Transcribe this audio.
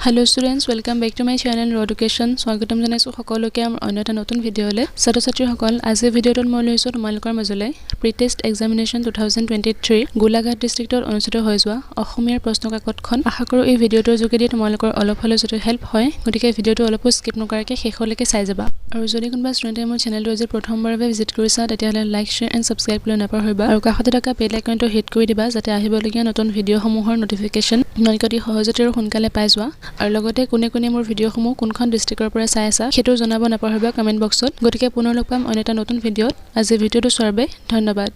Hello students, welcome back to my channel Raw Education. স্বাগতম জনাইছো সকলোকে আমাৰ অন্য এটা নতুন ভিডিঅলে। ছাত্ৰ-ছাত্ৰীসকল, আজিৰ ভিডিঅটোত মই লৈছো তোমালোকৰ মাজলৈ প্ৰি-টেষ্ট এক্সামিনেশ্যন 2023 গোলাঘাট ডিস্ট্ৰিক্টত অনুষ্ঠিত হৈ যোৱা অসমীয়াৰ প্ৰশ্নকাকতখন। আশা কৰো এই ভিডিঅটোৰ যোগেদি তোমালোকৰ অলপ হলেও যদি হেল্প হয়, গতিকে ভিডিঅটো অলপ স্কিপ নকৰাকৈ শেষলৈকে চাই যাবা। আৰু যদি কোনোবা ষ্টুডেণ্টে মোৰ চেনেলটো আজি প্ৰথমবাৰৰ বাবে ভিজিট কৰিছা, তেতিয়াহ'লে লাইক, শ্বেয়াৰ এণ্ড ছাবস্ক্ৰাইব কৰি নাপাহৰিবা আৰু কাষতে থকা বেল আইকনটো হিট কৰি দিবা যাতে আহিবলগীয়া নতুন ভিডিঅ'সমূহৰ নটিফিকেশ্যন তোমালোকে অতি সহজতে আৰু সোনকালে পাই যোৱা। আৰু লগতে কোনে মোৰ ভিডিঅ'সমূহ কোনখন ডিস্ট্ৰিক্টৰ পৰা চাই আছা সেইটো জনাব নাপাহৰিবা কমেন্ট বক্সত। গতিকে পুনৰ লগ পাম অন্য এটা নতুন ভিডিঅ'ত। আজি ভিডিঅ'টো চোৱাৰ বাবে ধন্যবাদ।